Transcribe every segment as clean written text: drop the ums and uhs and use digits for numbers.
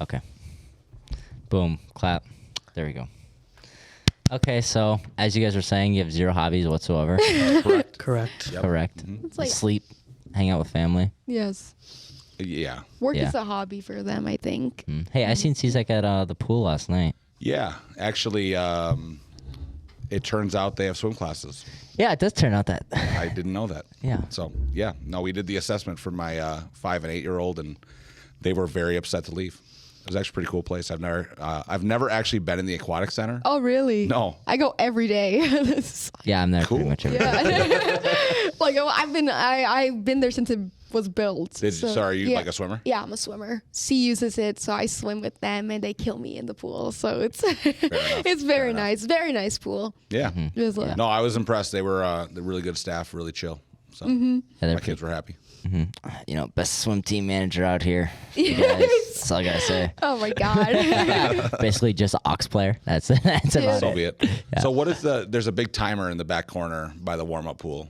Okay. Boom. Clap. There we go. Okay, so as you guys were saying, you have 0 hobbies whatsoever. Correct. Yep. Correct. It's like Sleep, hang out with family. yes, Yeah. work Yeah. is a hobby for them. I think. Hey, I seen Cyzak at the pool last night. Yeah. Actually, it turns out they have swim classes. Yeah, it does turn out that. I didn't know that. Yeah. So, yeah. No, we did the assessment for my 5 and 8-year-old, and they were very upset to leave. It was actually a pretty cool place. I've never actually been in the aquatic center. Oh really? No. I go every day. Yeah, I'm there Cool. pretty much every day. Yeah. Like I've been there since it was built. So are you like a swimmer? Yeah, I'm a swimmer. C uses it, so I swim with them, and they kill me in the pool. So it's it's very nice. Very nice pool. Yeah. Mm-hmm. It was like- No, I was impressed. They were the really good staff, really chill. So they're my kids were happy. You know, best swim team manager out here. You guys, that's all I gotta say. Oh my god. Basically, just an aux player. That's about So it. be it. So what is there's a big timer in the back corner by the warm-up pool.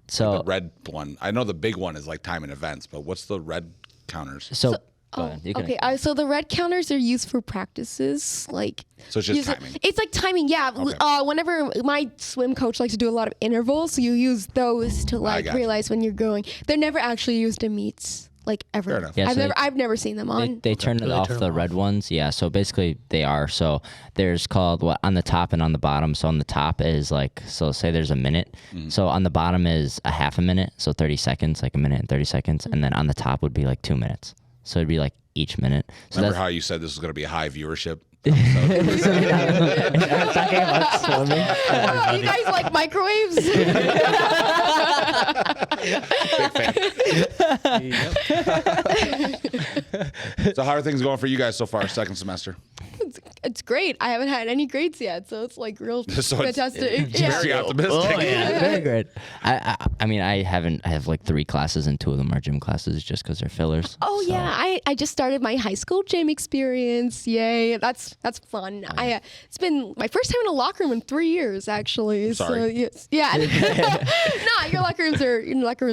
So, The red one. I know the big one is like time and events, but what's the red counters? so go ahead. You can- Okay, so the red counters are used for practices, like. So it's just timing. It's like timing, yeah. Okay. Whenever my swim coach likes to do a lot of intervals, so you use those to like got you. realize when you're going. They're never actually used in meets, like ever. Fair enough. Yeah, so I've never seen them on. They turn it They off, turn the them red off. ones. Yeah, so basically they are. So there's called what on the top and on the bottom. So on the top is like, so say there's a minute. So on the bottom is a half a minute. So 30 seconds, like a minute and 30 seconds. And then on the top would be like 2 minutes. So it'd be like each minute. So Remember how you said this was going to be a high viewership? talking about swimming. You guys like microwaves? So how are things going for you guys so far, second semester? It's great. I haven't had any grades yet, so it's like real So it's fantastic. very optimistic. Oh yeah, very good. I mean, I have like 3 classes and 2 of them are gym classes just because they're fillers. Oh So, yeah, I just started my high school gym experience. Yay, that's fun. It's been my first time in a locker room in 3 years actually. Sorry. So yes, yeah. Nah, your locker rooms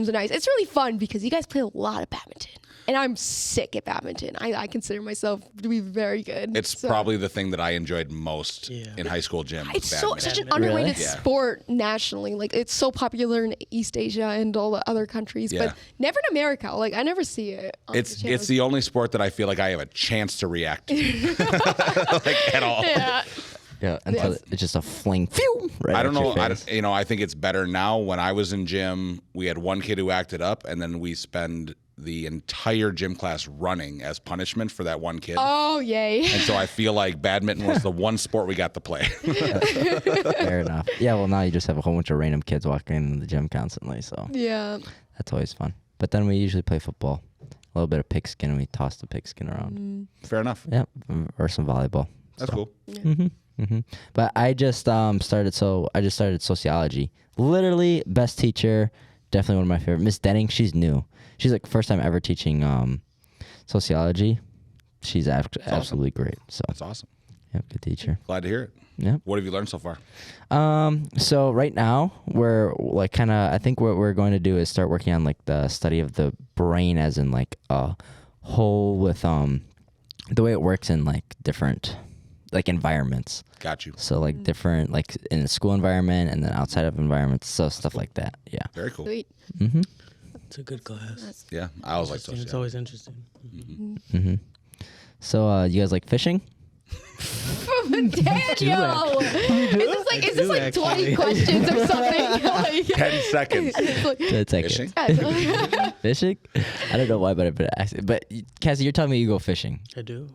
are nice. It's really fun because you guys play a lot of badminton. And I'm sick at badminton. I consider myself to be very good. It's probably the thing that I enjoyed most in high school gym. It's badminton. such an underrated Really? Yeah. sport nationally. Like it's so popular in East Asia and all the other countries, Yeah. but never in America. Like I never see it. On It's the channels. the only sport that I feel like I have a chance to react to, like at all. Yeah. Yeah, until it's just a fling. Phew, right I don't at know. your face. I think it's better now. When I was in gym, we had one kid who acted up, and then we spend the entire gym class running as punishment for that one kid. Oh yay. And so I feel like badminton was the one sport we got to play. Fair enough. Yeah, well, now you just have a whole bunch of random kids walking in the gym constantly, so Yeah. that's always fun. But then we usually play football. A little bit of pigskin, and we toss the pigskin around. Fair enough. Yeah, or some volleyball. That's cool. But I just started sociology. Literally best teacher, definitely one of my favorite. Miss Denning, she's new. She's like first time ever teaching sociology. She's absolutely great. So That's awesome. yeah, good teacher. Glad to hear it. Yeah. What have you learned so far? So right now we're like kind of, I think what we're going to do is start working on like the study of the brain as in like a whole with the way it works in like different like environments. Got you. So like different like in a school environment and then outside of environments, so stuff like that. Yeah. Very cool. Sweet. It's a good class. Yeah, I always like Interesting. It's social. always interesting. So you guys like fishing? Daniel! Is this like 20 questions or something? Like, 10 seconds. it's like- That's like Fishing? Fishing? I don't know why, but Cassie, you're telling me you go fishing I do.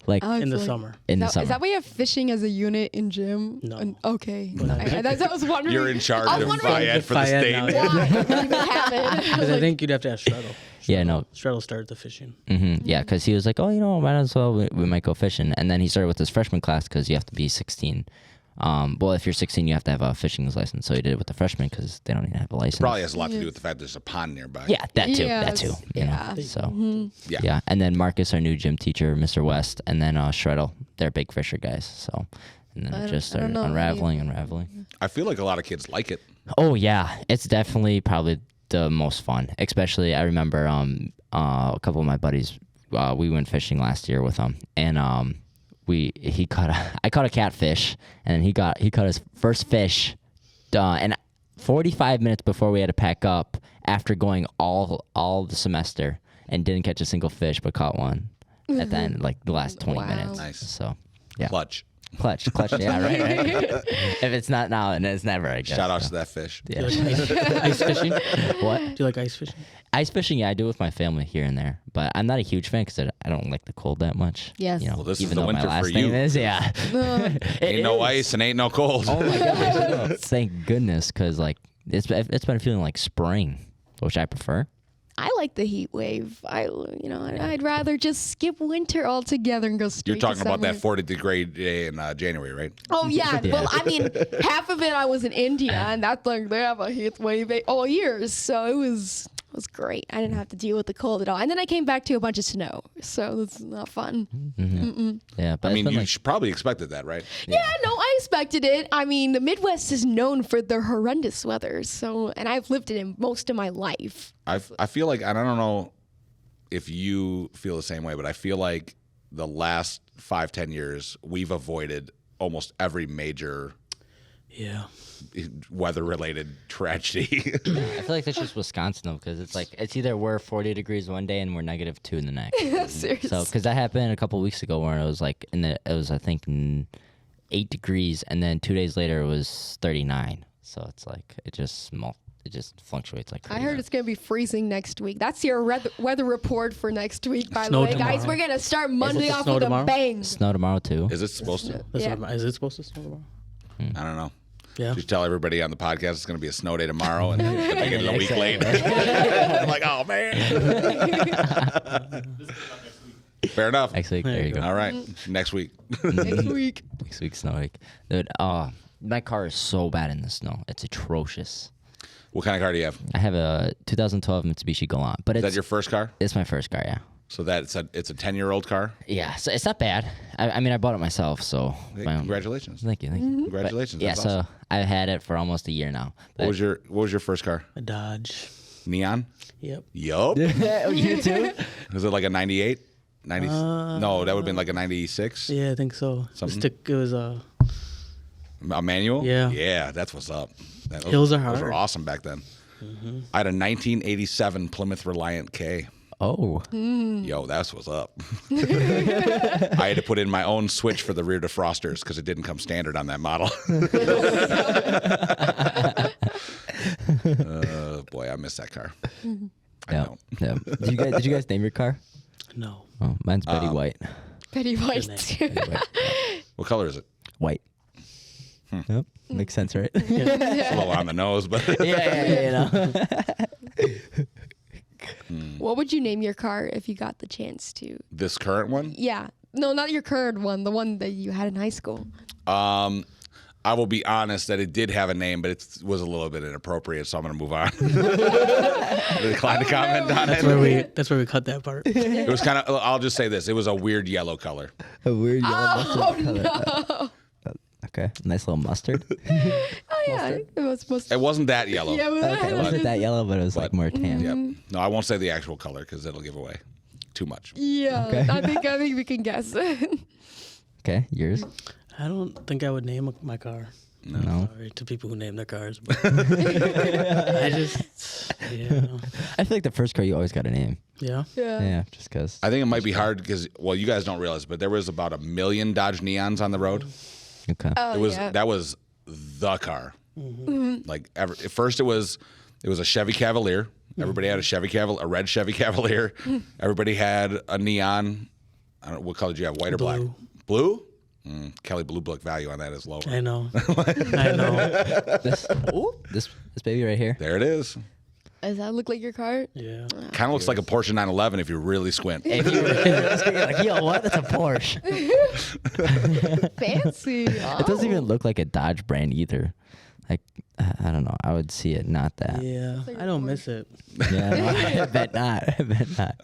like Oh, In it's the like- summer. in the Is summer. that why you have fishing as a unit in gym? No. Okay. I was wondering. You're in charge I was of wondering Fayette for the Fayette state. now, yeah. why you even have it. Because I think you'd have to ask Shreddle. Yeah, no. Shreddle started the fishing. Yeah, because he was like, oh, might as well, we might go fishing. And then he started with his freshman class because you have to be 16. Well, if you're 16, you have to have a fishing license. So he did it with the freshmen because they don't even have a license. Probably has a lot to do with the fact there's a pond nearby. Yeah, that too. Yes, That too. You yeah. know? So Yeah. yeah, and then Marcus, our new gym teacher, Mr. West, and then Shreddle, they're big fisher guys. So and then it just I don't started know. unraveling. I feel like a lot of kids like it. Oh yeah, it's definitely probably the most fun. Especially I remember a couple of my buddies we went fishing last year with him, and I caught a catfish, and he caught his first fish, and 45 minutes before we had to pack up, after going all the semester and didn't catch a single fish, but caught one at the end, like the last 20 minutes. Nice. So yeah, Clutch. clutch, yeah, right. If it's not now, and it's never, I guess. Shout out to that fish. Yeah. Ice fishing? What? Do you like ice fishing? Ice fishing, yeah, I do with my family here and there, but I'm not a huge fan because I don't like the cold that much. Yes. You know, Well, this is even the though winter my last for name you. is, yeah. Ain't no ice and ain't no cold. Oh my gosh! Thank goodness, because like it's been feeling like spring, which I prefer. I like the heat wave. I'd rather just skip winter altogether and go straight You're talking to about that summer. 40-degree day in January, right? Oh yeah. Yeah. Well, I mean, half of it I was in India, and that's like they have a heat wave all year, so it was great. I didn't have to deal with the cold at all, and then I came back to a bunch of snow, so that's not fun. Yeah, but I mean, it's been, you like, probably expected that, right? Yeah, no, I expected it. I mean, the Midwest is known for their horrendous weather, and I've lived in it most of my life. I feel like, and I don't know if you feel the same way, but I feel like the last 5-10 years we've avoided almost every major Yeah. weather-related tragedy. I feel like that's just Wisconsin though, because it's either we're 40 degrees one day and we're -2 the next. Seriously. So because that happened a couple weeks ago where it was like it was I think 8 degrees, and then 2 days later it was 39. So it's like it just fluctuates like I crazy. heard it's going to be freezing next week. That's your weather report for next week, by the Snow way, guys. tomorrow. We're going to start Monday off snow with tomorrow? a bang. Snow tomorrow too. Is it supposed to? Yeah. Is it supposed to snow tomorrow? I don't know. Yeah. Just tell everybody on the podcast it's going to be a snow day tomorrow, and then they get it a week Next late. day. I'm like, oh man. Fair enough. Next week, there you go. All right, next week. Next week. Next week's snow week, dude. My car is so bad in the snow. It's atrocious. What kind of car do you have? I have a 2012 Mitsubishi Galant, but Is it's that your first car? it's my first car, yeah. So it's a 10-year-old car. Yeah, so it's not bad. I mean, I bought it myself, so Hey, my own- congratulations. Thank you. Congratulations. Yeah, That's so awesome. I've had it for almost a year now. What was your first car? A Dodge. Neon? Yep. Yup. You too? Was it like a 98? 90? No, that would have been like a 96. Yeah, I think so. Something? It was A manual? Yeah. Yeah, that was up. Hills are Those were hard. awesome back then. I had a 1987 Plymouth Reliant K. Oh, Yo, that's what's up. I had to put in my own switch for the rear defrosters because it didn't come standard on that model. Boy, I miss that car. I yeah. know. Yeah. Did you guys name your car? no. Oh, mine's Betty White. Betty White. What color is it? White. Yep. Makes sense, right? It's a little on the nose, but yeah, What would you name your car if you got the chance to? this current one, Yeah. No, not your current one. The one that you had in high school. I will be honest that it did have a name, but it was a little bit inappropriate, so I'm going to move on. Decline to comment on it. That's where we cut that part. It was kind of, I'll just say this, it was a weird yellow color. A weird yellow Oh, no. Okay, nice little mustard. Oh, yeah. It was supposed to It wasn't that yellow. Yeah, Okay, it wasn't that yellow, but it was like more tan. Yep. No, I won't say the actual color because it'll give away too much. Yeah. Okay. I think we can guess. Okay, yours? I don't think I would name my car. No. Sorry to people who name their cars, but I just, I feel like the first car you always got a name. yeah. Yeah, just because. I think it might be hard because, well, you guys don't realize, but there was about 1 million Dodge Neons on the road. Okay. It was that was the car. Like at first, it was a Chevy Cavalier. Everybody had a red Chevy Cavalier. Everybody had a neon. I don't know what color did you have, white or black? Blue. Kelly Blue Book value on that is lower. I know. I know. This baby right here. There it is. Does that look like your car? Yeah. Kind of looks like a Porsche 911 if you really squint. If you were like, yo, what? That's a Porsche. Fancy. It doesn't even look like a Dodge brand either. Like, I don't know. I would see it not that. Yeah. I don't miss it. Yeah, no, I bet not. I bet not.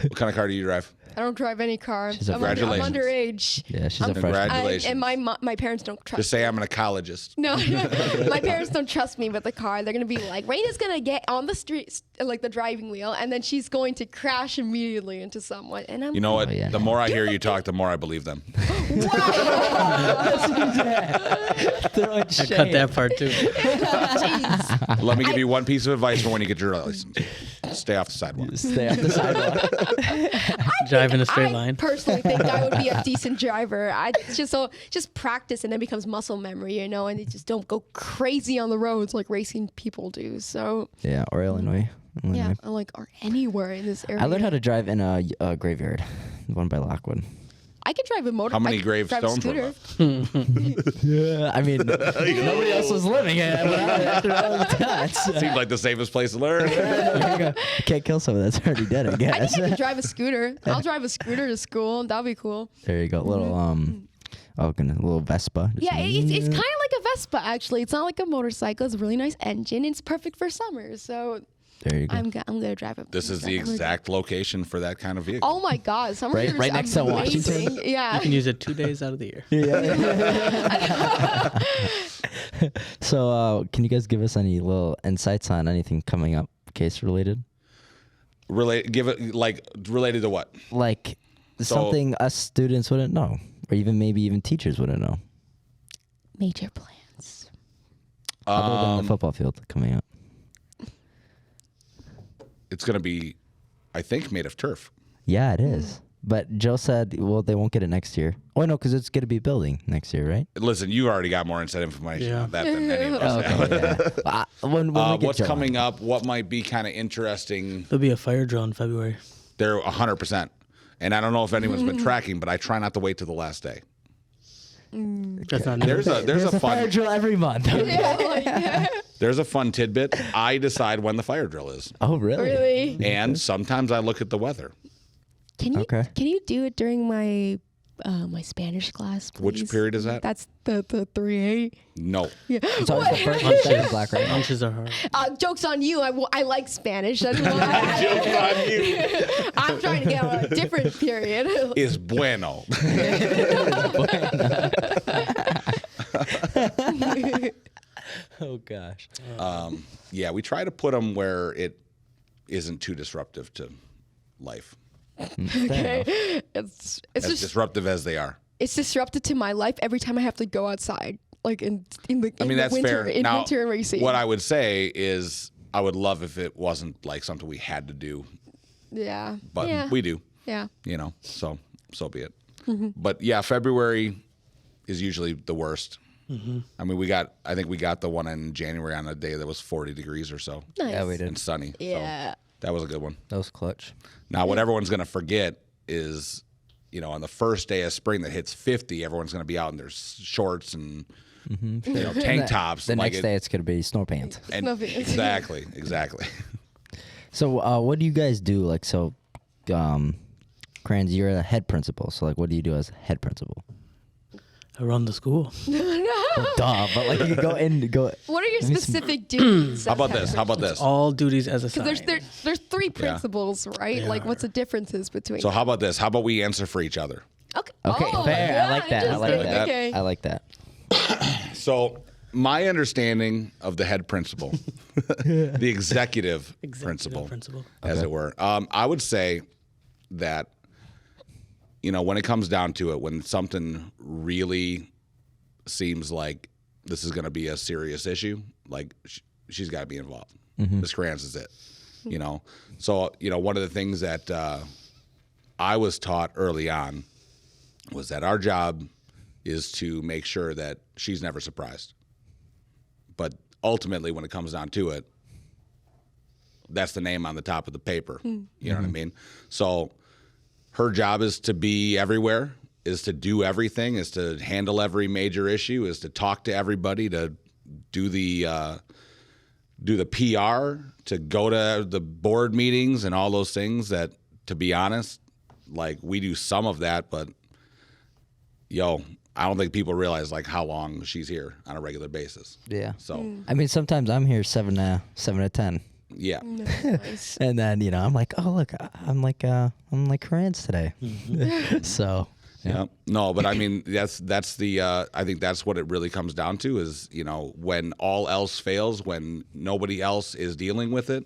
What kind of car do you drive? I don't drive any car. She's a I'm Congratulations. underage. Yeah, she's a freshman. Congratulations. And my parents don't trust Just say I'm an ecologist. No, my parents don't trust me with the car. They're gonna be like, Raina's gonna get on the street, like the driving wheel, and then she's going to crash immediately into someone. And I'm You know what? Oh, yeah. The more I hear you talk, the more I believe them. Throwing I cut that part too. Jeez. Let me give you one piece of advice for when you get your license. Stay off the sidewalk. Stay off the sidewalk. Drive in a straight I line. personally think I would be a decent driver. Just practice and then becomes muscle memory, and you just don't go crazy on the roads like racing people do. So Yeah, or Illinois. yeah, or anywhere in this area. I learned how to drive in a graveyard, the one by Lockwood. I could drive a motor. How many I could drive a gravestones were scooter. Yeah, I mean, nobody else was living it after all the time. Seems like the safest place to learn. You can't kill someone that's already dead, I I guess. think I could drive a scooter. I'll drive a scooter to school. That'll be cool. There you go, little a little Vespa. Just Yeah, it's kind of like a Vespa, actually. It's not like a motorcycle. It's a really nice engine. It's perfect for summer. So there you go. I'm gonna drive it. This is the exact location for that kind of vehicle. Oh my God, summer Right- here is right next to amazing. Washington? Yeah. You can use it 2 days out of the year. So, can you guys give us any little insights on anything coming up, case related? Related to what? Like something us students wouldn't know, or maybe even teachers wouldn't know. Major plans. Other than the football field coming up. It's going to be, I think, made of turf. Yeah, it is. But Joe said, well, they won't get it next year. Oh, no, because it's going to be building next year, right? Listen, you already got more inside information Yeah. on that than any of us have. Okay, yeah. When we get What's Joe coming on. up? What might be kind of interesting? There'll be a fire drill in February. They're 100%. And I don't know if anyone's been tracking, but I try not to wait till the last day. That's not new. There's a fire fun drill every month. there's a fun tidbit. I decide when the fire drill is, Oh, really? Really? and sometimes I look at the weather. Can you Okay. can you do it during my my Spanish class, please? Which period is that? That's the 3A. No. Yeah. It's always the first one that is black, right? Lunches are hard. Joke's on you. I like Spanish. That's why I'm trying to get on a different period. Is bueno. Oh, gosh. Yeah, we try to put them where it isn't too disruptive to life. Okay. It's As just disruptive as they are. it's disruptive to my life every time I have to go outside. Like in the I mean, that's winter, fair. in Now, winter and racing. what I would say is I would love if it wasn't like something we had to do, yeah. but yeah. we do, Yeah. so be it. But yeah, February is usually the worst. I mean, I think we got the one in January on a day that was 40 degrees or so Nice. Yeah, we and did. sunny. Yeah. So that was a good one. That was clutch. Now, what everyone's going to forget is, on the first day of spring that hits 50, everyone's going to be out in their shorts and tank tops. The like next day, it's going to be snow pants. and Snow pants. exactly. So, what do you guys do? Like, so, Kuranz, you're the head principal. So, like, what do you do as head principal? I run the school. Duh, but like, you go in, go. What are your specific duties? How about this? How about this? All duties as assigned. Because there's three principles, right? Like, what's the differences between? So how about this? How about we answer for each other? Okay. Okay, Oh, fair. yeah, I like that. I like interesting. that. Okay. I like that. So my understanding of the head principal, the executive principal, as it were, I would say that, when it comes down to it, when something really seems like this is going to be a serious issue, like she's got to be involved. Ms. Kuranz is it, So, one of the things that I was taught early on was that our job is to make sure that she's never surprised. But ultimately, when it comes down to it, that's the name on the top of the paper. You know what I mean? So her job is to be everywhere, is to do everything, is to handle every major issue, is to talk to everybody, to do the PR, to go to the board meetings and all those things that, to be honest, like we do some of that, but I don't think people realize like how long she's here on a regular basis. Yeah. So I mean, sometimes I'm here 7 to 10. Yeah. Nice. And then, you know, I'm like, oh, look, I'm like Kuranz today. So, Yeah. No, but I mean, that's the, I think that's what it really comes down to is, you know, when all else fails, when nobody else is dealing with it,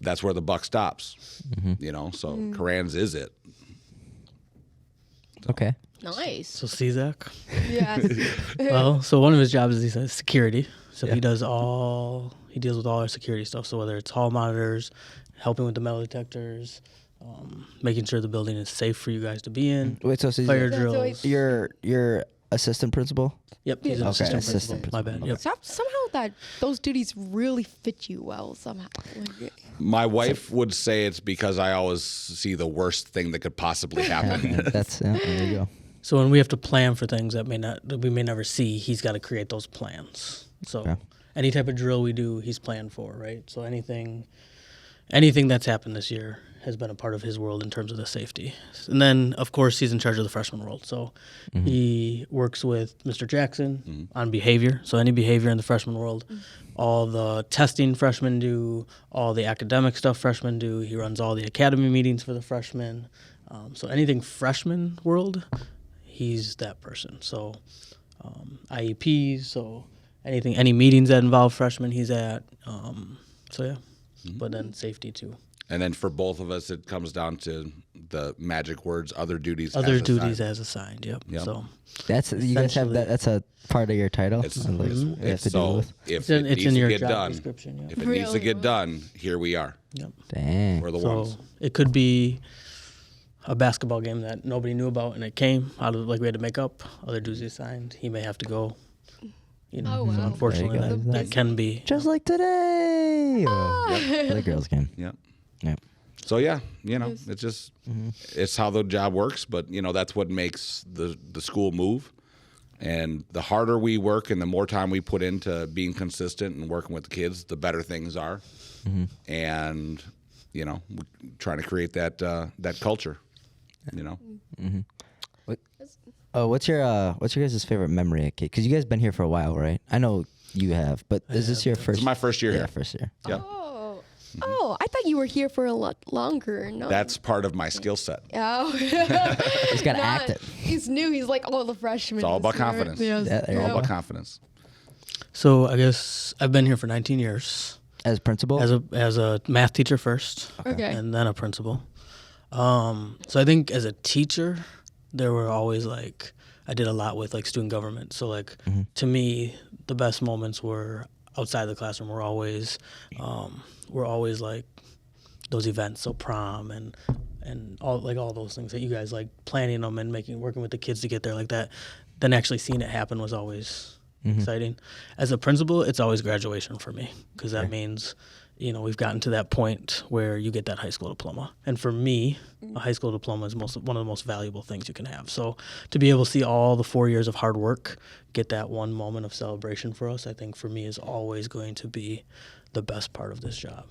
that's where the buck stops, you know, so Kuranz is it. okay. Nice. So Cyzak. Yes. Well, so one of his jobs is he's security. So he deals with all our security stuff. So whether it's hall monitors, helping with the metal detectors, making sure the building is safe for you guys to be in. Wait, so Fire So drills. it's- you're assistant principal? Yep, he's an Okay, assistant principal. My bad. Yep. Somehow those duties really fit you well. Somehow. Like, My wife would say it's because I always see the worst thing that could possibly happen. That's there you go. So when we have to plan for things that we may never see, he's got to create those plans. So Okay. any type of drill we do, he's planned for, right? So anything that's happened this year has been a part of his world in terms of the safety. And then, of course, he's in charge of the freshman world. So he works with Mr. Jackson on behavior. So any behavior in the freshman world, all the testing freshmen do, all the academic stuff freshmen do. He runs all the academy meetings for the freshmen. So anything freshman world, he's that person. So IEPs, so any meetings that involve freshmen, he's at. So yeah, but then safety too. And then for both of us, it comes down to the magic words, other duties. Other as duties assigned. as assigned. Yep. Yep. So That's you guys have that. That's a part of your title. It's, Like, you have it's to deal so with. if It's it needs in to your get job done, description. Yep. if it needs to Really? get done, here we are. Yep. Dang. We're the So ones. it could be a basketball game that nobody knew about, and it came out of like we had to make up. Other duties assigned. He may have to go. You know, Oh, wow. so unfortunately, There you go. that can be. Just like today. For the girls game. Yeah. Yep. So yeah, you know, it's just it's how the job works, but you know that's what makes the school move. And the harder we work and the more time we put into being consistent and working with the kids, the better things are. And you know, we're trying to create that that culture. You know, What's your guys' favorite memory at K? Because you guys been here for a while, right? I know you have, but is this your first? this is my first year Yeah, here. first year. Yeah, Oh, I thought you were here for a lot longer. No. that's part of my skill set. Oh. He's got to act it. He's new. He's like all the freshmen. It's all about this year. confidence. Yes. Yeah, there It's you all go. about confidence. So I guess I've been here for 19 years As principal. as a math teacher first, Okay. and then a principal. So I think as a teacher, there were always like I did a lot with like student government. So like to me, the best moments were outside the classroom. We're always like those events, so prom and all those things that you guys like planning them and working with the kids to get there like that. Then actually seeing it happen was always exciting. As a principal, it's always graduation for me because that means, you know, we've gotten to that point where you get that high school diploma. And for me, a high school diploma is one of the most valuable things you can have. So to be able to see all the 4 years of hard work get that one moment of celebration for us, I think for me is always going to be the best part of this job.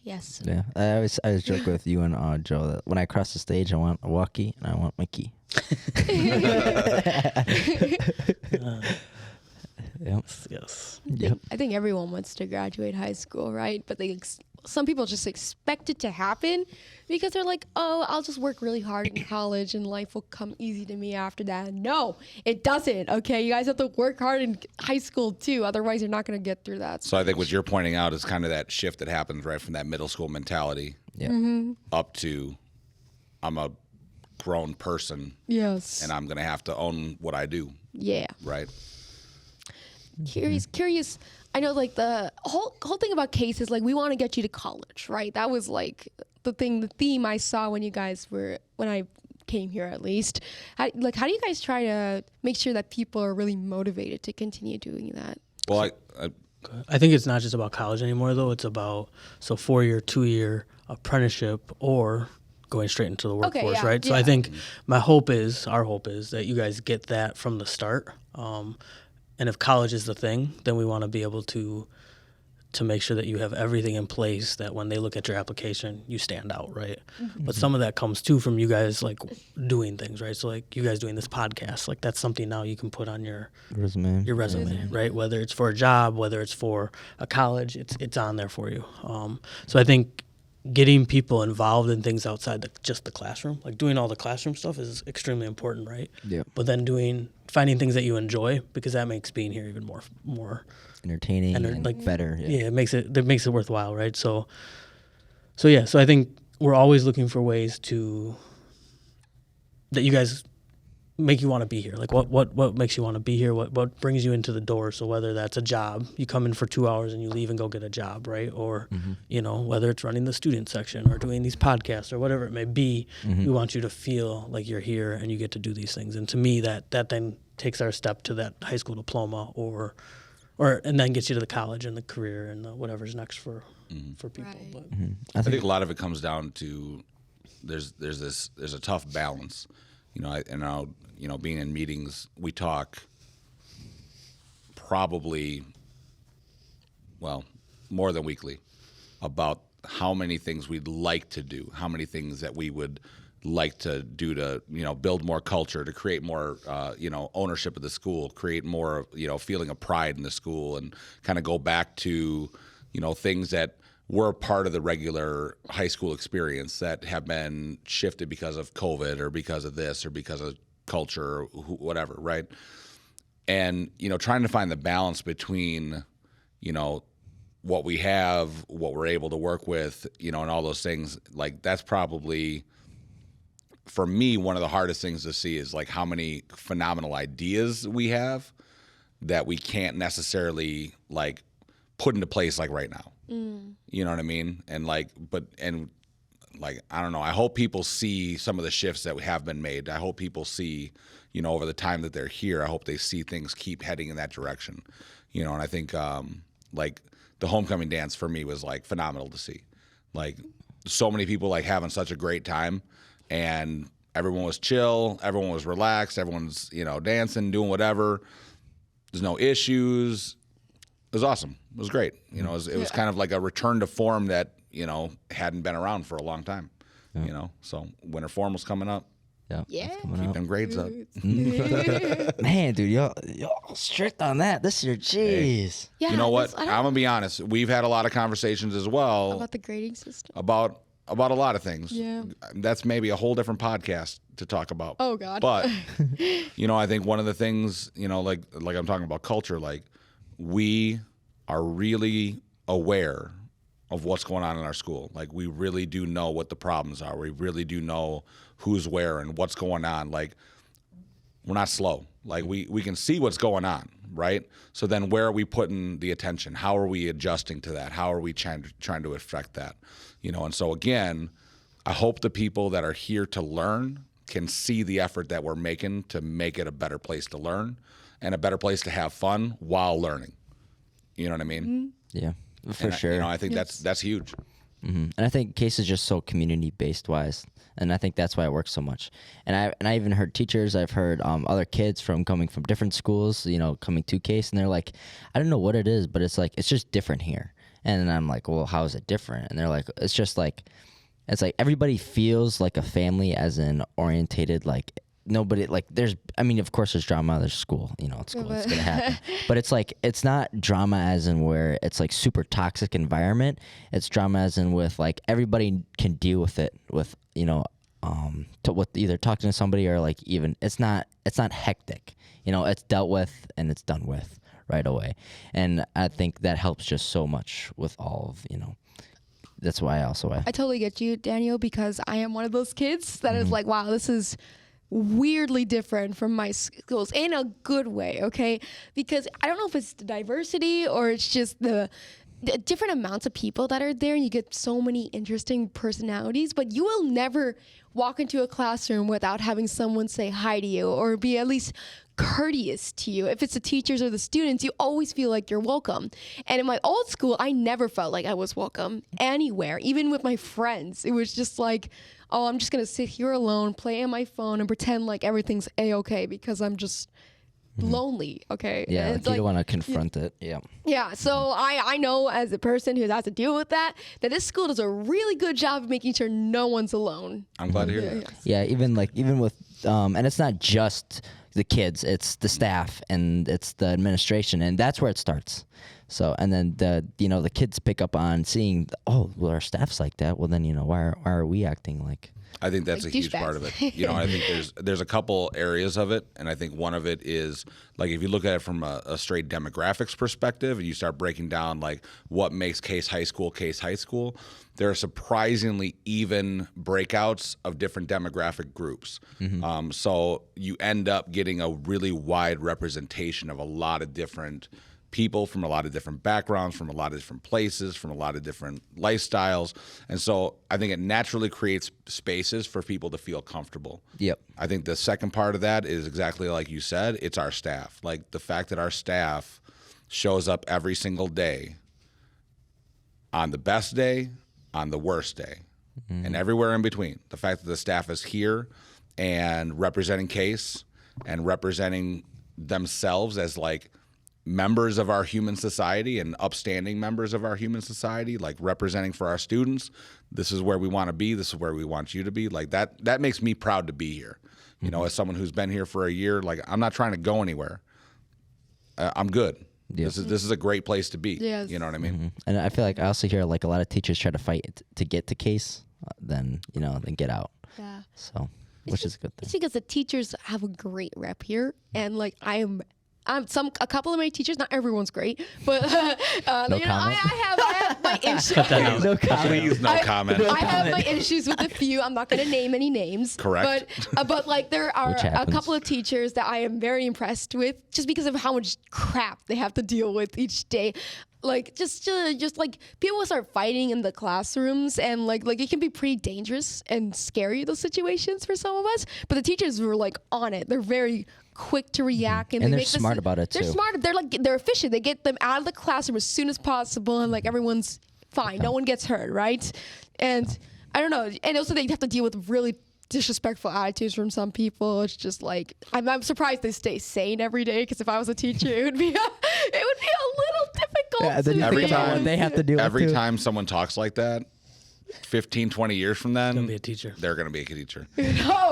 Yes. Yeah, I always joke with you and Joe that when I cross the stage, I want a walkie and I want my key. Yep. Yes. Yep. I think everyone wants to graduate high school, right? But some people just expect it to happen because they're like, oh, I'll just work really hard in college and life will come easy to me after that. No, it doesn't. Okay, you guys have to work hard in high school too. Otherwise, you're not going to get through that. So I think what you're pointing out is kind of that shift that happens right from that middle school mentality up to I'm a grown person Yes. and I'm going to have to own what I do, Yeah. right? Curious. I know, like the whole thing about Case is like we want to get you to college, right? That was like the theme I saw when I came here, at least. How do you guys try to make sure that people are really motivated to continue doing that? Well, I think it's not just about college anymore, though. It's about 4-year, 2-year apprenticeship or going straight into the workforce, yeah, right? So yeah. I think our hope is that you guys get that from the start. And if college is the thing, then we want to be able to to make sure that you have everything in place that when they look at your application, you stand out, right? But some of that comes too from you guys like doing things, right? So like you guys doing this podcast, like that's something now you can put on your resume, right? Whether it's for a job, whether it's for a college, it's on there for you. So I think getting people involved in things outside just the classroom, like doing all the classroom stuff is extremely important, right? Yeah. But then finding things that you enjoy, because that makes being here even more entertaining and like better. Yeah, it makes it worthwhile, right? So I think we're always looking for ways that you guys make you want to be here. Like what makes you want to be here? What brings you into the door? So whether that's a job, you come in for 2 hours and you leave and go get a job, right? Or whether it's running the student section or doing these podcasts or whatever it may be, we want you to feel like you're here and you get to do these things. And to me, that then takes our step to that high school diploma or and then gets you to the college and the career and whatever's next for people. Right. But I think a lot of it comes down to there's a tough balance, being in meetings, we talk probably, more than weekly about how many things we'd like to do, how many things that we would like to do to, build more culture, to create more, ownership of the school, create more, feeling of pride in the school, and kind of go back to, things that were part of the regular high school experience that have been shifted because of COVID or because of this or because of culture or whatever, right? And, trying to find the balance between, what we have, what we're able to work with, and all those things, like that's probably, for me, one of the hardest things to see is like how many phenomenal ideas we have that we can't necessarily like put into place like right now. You know what I mean? And I don't know, I hope people see some of the shifts that have been made. I hope people see, over the time that they're here, I hope they see things keep heading in that direction. And I think like the homecoming dance for me was like phenomenal to see. Like so many people like having such a great time, and everyone was chill, everyone was relaxed, everyone's, dancing, doing whatever. There's no issues. It was awesome. It was great. It was kind of like a return to form that, hadn't been around for a long time. So winter form was coming up. Yeah. Keep them grades up. Man, dude, y'all strict on that this year. Jeez. Yeah, you know what? I'm gonna be honest. We've had a lot of conversations as well about the grading system. About a lot of things. Yeah. That's maybe a whole different podcast to talk about. Oh God. But I think one of the things, like I'm talking about culture, like we are really aware of what's going on in our school. Like we really do know what the problems are. We really do know who's where and what's going on. Like we're not slow. Like we can see what's going on, right? So then where are we putting the attention? How are we adjusting to that? How are we trying to affect that? And so again, I hope the people that are here to learn can see the effort that we're making to make it a better place to learn and a better place to have fun while learning. You know what I mean? Yeah, for sure. I think that's huge. And I think Case is just so community-based wise, and I think that's why it works so much. And I even heard teachers, I've heard other kids coming from different schools, coming to Case, and they're like, I don't know what it is, but it's like, it's just different here. And I'm like, well, how is it different? And they're like, it's just like, it's like everybody feels like a family, as in orientated, like nobody, like of course there's drama, there's school, at school, it's going to happen. But it's like, it's not drama as in where it's like super toxic environment. It's drama as in with like everybody can deal with it with, with either talking to somebody or like even, it's not hectic, it's dealt with and it's done with right away. And I think that helps just so much with all of, that's why I totally get you, Daniel, because I am one of those kids that is like, wow, this is weirdly different from my schools in a good way, okay? Because I don't know if it's the diversity or it's just the different amounts of people that are there, and you get so many interesting personalities, but you will never walk into a classroom without having someone say hi to you or be at least courteous to you. If it's the teachers or the students, you always feel like you're welcome. And in my old school, I never felt like I was welcome anywhere, even with my friends. It was just like, oh, I'm just going to sit here alone, play on my phone, and pretend like everything's A-okay because I'm just lonely. Okay. Yeah, And like it's you don't want to confront it. Yeah. yeah, so I know as a person who has to deal with that this school does a really good job of making sure no one's alone. I'm glad to hear that. Yeah, even with and it's not just the kids, it's the staff and it's the administration, and that's where it starts. So, and then the kids pick up on seeing, oh, well, our staff's like that. Well, then why are we acting like? I think that's Like a huge douchebags. part of it. I think there's a couple areas of it, and I think one of it is like if you look at it from a straight demographics perspective, and you start breaking down like what makes Case High School, there are surprisingly even breakouts of different demographic groups. So you end up getting a really wide representation of a lot of different people from a lot of different backgrounds, from a lot of different places, from a lot of different lifestyles. And so I think it naturally creates spaces for people to feel comfortable. Yep. I think the second part of that is exactly like you said, it's our staff. Like the fact that our staff shows up every single day, on the best day, on the worst day, and everywhere in between. The fact that the staff is here and representing Case and representing themselves as like members of our human society and upstanding members of our human society, like representing for our students. This is where we want to be. This is where we want you to be. Like that makes me proud to be here. As someone who's been here for a year, like I'm not trying to go anywhere. I'm good. Yeah. This is a great place to be. Yes. You know what I mean? And I feel like I also hear like a lot of teachers try to fight to get to Case, then get out. Yeah. So, which is a good thing. It's because the teachers have a great rep here, and like I'm a couple of my teachers, not everyone's great, but No comment. I have my issues. No comment. Please, no comment. I have my issues with a few. I'm not going to name any names. Correct. But like there are Which a happens. couple of teachers that I am very impressed with, just because of how much crap they have to deal with each day. Like just like people will start fighting in the classrooms, and like it can be pretty dangerous and scary, those situations for some of us. But the teachers were like on it. They're very quick to react, and And they they're make smart about it, They're too. smart. They're efficient. They get them out of the classroom as soon as possible, and like everyone's fine. No one gets hurt, right? And I don't know. And also they have to deal with really disrespectful attitudes from some people. It's just like I'm surprised they stay sane every day, because if I was a teacher, it would be a little difficult. Yeah, then you Every think about time- what they have to do. Every time someone talks like that, 15, 20 years from then, Gonna be a teacher. they're going to be a teacher. No,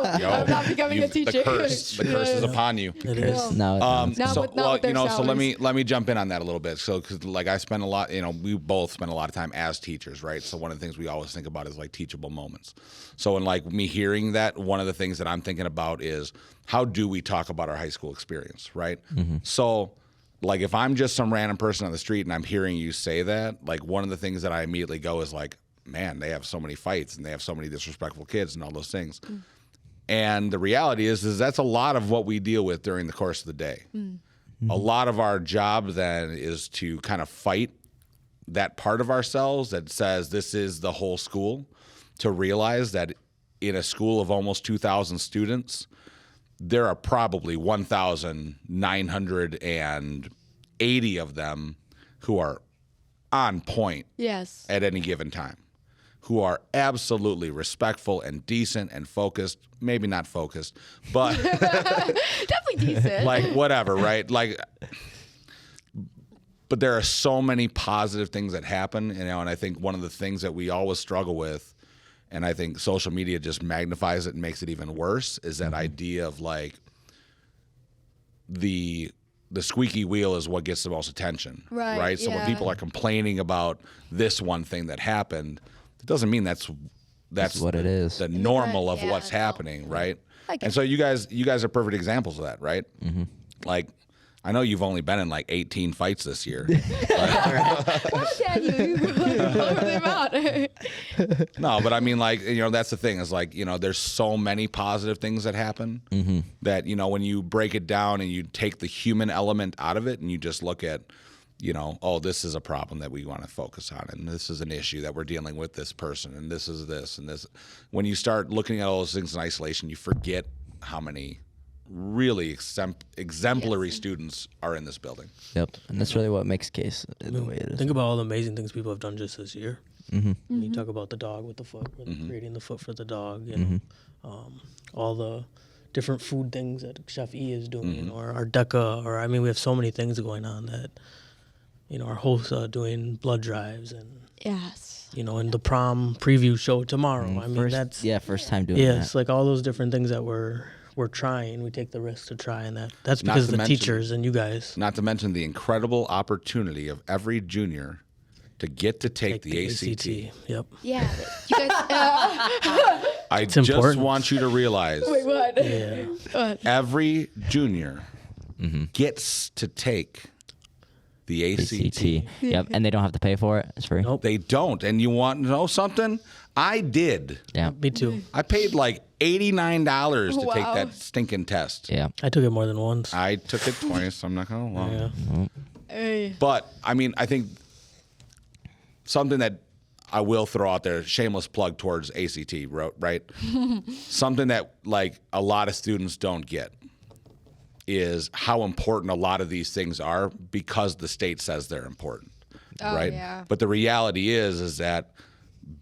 I'm not becoming a teacher. The curse is upon you. It is. No, Not with their so let salaries. me jump in on that a little bit. So, because like I spend a lot, we both spend a lot of time as teachers, right? So one of the things we always think about is like teachable moments. So in like me hearing that, one of the things that I'm thinking about is how do we talk about our high school experience, right? So like if I'm just some random person on the street and I'm hearing you say that, like one of the things that I immediately go is like, man, they have so many fights and they have so many disrespectful kids and all those things. And the reality is that's a lot of what we deal with during the course of the day. A lot of our job then is to kind of fight that part of ourselves that says this is the whole school, to realize that in a school of almost 2,000 students, there are probably 1,980 of them who are on point Yes. at any given time, who are absolutely respectful and decent and focused, maybe not focused, but Definitely decent. like whatever, right? Like, but there are so many positive things that happen, and I think one of the things that we always struggle with, and I think social media just magnifies it and makes it even worse, is that idea of like the squeaky wheel is what gets the most attention, Right, So when yeah. people are complaining about this one thing that happened, it doesn't mean that's what it is. the normal of Yeah, what's no. happening, right? I get And so you guys are perfect examples of that, right? Like, I know you've only been in like 18 fights this year. Why can you? What were they about? No, but I mean, like, that's the thing is like, there's so many positive things that happen that, when you break it down and you take the human element out of it and you just look at, oh, this is a problem that we want to focus on, and this is an issue that we're dealing with this person, and this is this and this. When you start looking at all those things in isolation, you forget how many really exemplary students are in this building. Yep, and that's really what makes Case the way it is. Think about all the amazing things people have done just this year. You talk about the dog with the foot, creating the foot for the dog, all the different food things that Chef E is doing, or our DECA, or I mean, we have so many things going on that, our HOSA doing blood drives and, Yes. and the prom preview show tomorrow. I mean, First time doing it's that. like all those different things that we're trying. We take the risk to try, and that's Not because to of the mention- teachers and you guys. Not to mention the incredible opportunity of every junior to get to take the ACT. Yep. Yeah. You guys. I just important. want you to realize Wait, what? Yeah. every junior gets to take the ACT. Yep, and they don't have to pay for it. It's free. Nope. They don't. And you want to know something? I did. Yeah. Me too. I paid like $89 to take Wow. that stinking test. Yeah. I took it more than once. I took it twice. I'm not going to lie. Yeah. Hey. But, I mean, I think something that I will throw out there, shameless plug towards ACT, right? Something that, like, a lot of students don't get is how important a lot of these things are because the state says they're important, right? Yeah. But the reality is that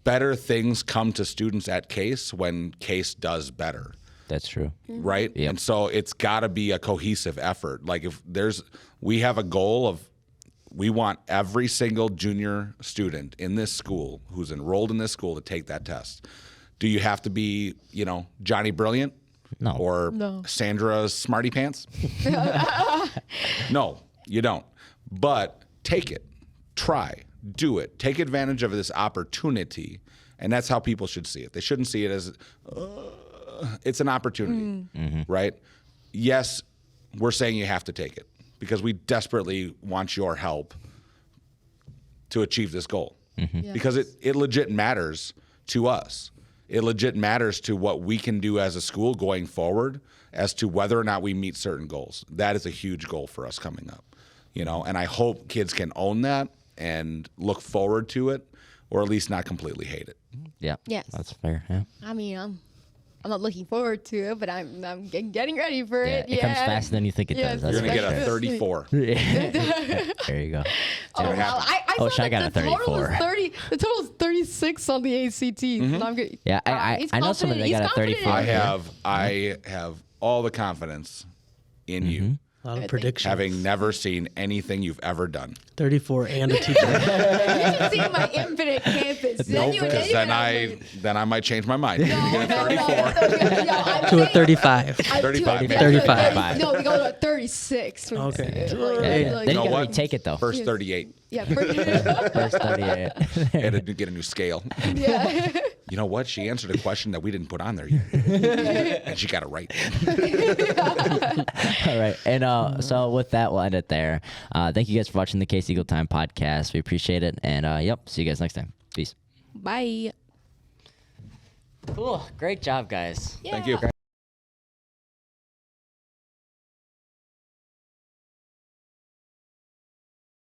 better things come to students at CASE when CASE does better. That's true. Right? Yep. And so it's got to be a cohesive effort. Like we have a goal of, we want every single junior student in this school who's enrolled in this school to take that test. Do you have to be, Johnny Brilliant? No. Or No. Sandra's Smarty Pants? No, you don't. But take it. Try. Do it. Take advantage of this opportunity. And that's how people should see it. They shouldn't see it as, it's an opportunity, right? Yes, we're saying you have to take it because we desperately want your help to achieve this goal. Because it legit matters to us. It legit matters to what we can do as a school going forward as to whether or not we meet certain goals. That is a huge goal for us coming up, and I hope kids can own that and look forward to it, or at least not completely hate it. Yeah. Yes. That's fair. Yeah. I mean, I'm not looking forward to it, but I'm getting ready for Yeah, it. it comes faster than you think it Yes, does. That's You're going to for get a sure. 34. There you go. Oh, gonna wow. happen. I Oh, saw Shai got that a the total 34. was 30. The total is 36 on the ACT. So I'm good. Yeah, He's I know somebody that confident. got a He's confident. 35. I have all the confidence in you, A lot of think- predictions. having never seen anything you've ever done. 34 and a teacher. You should see my infinite campus. Nope, because then I might change my mind. You're gonna get 34. to a 35. 35, maybe 35. No, we go to 36. Okay. Yeah, Like, then like, you know gotta what? retake it though. First 38. yeah, First 38. Had to get a new scale. yeah. You know what? She answered a question that we didn't put on there yet, and she got it right. All right. And so with that, we'll end it there. Thank you guys for watching the Case Eagle Time podcast. We appreciate it. And yep, see you guys next time. Peace. Bye. Cool. Great job, guys. Thank you. Yeah.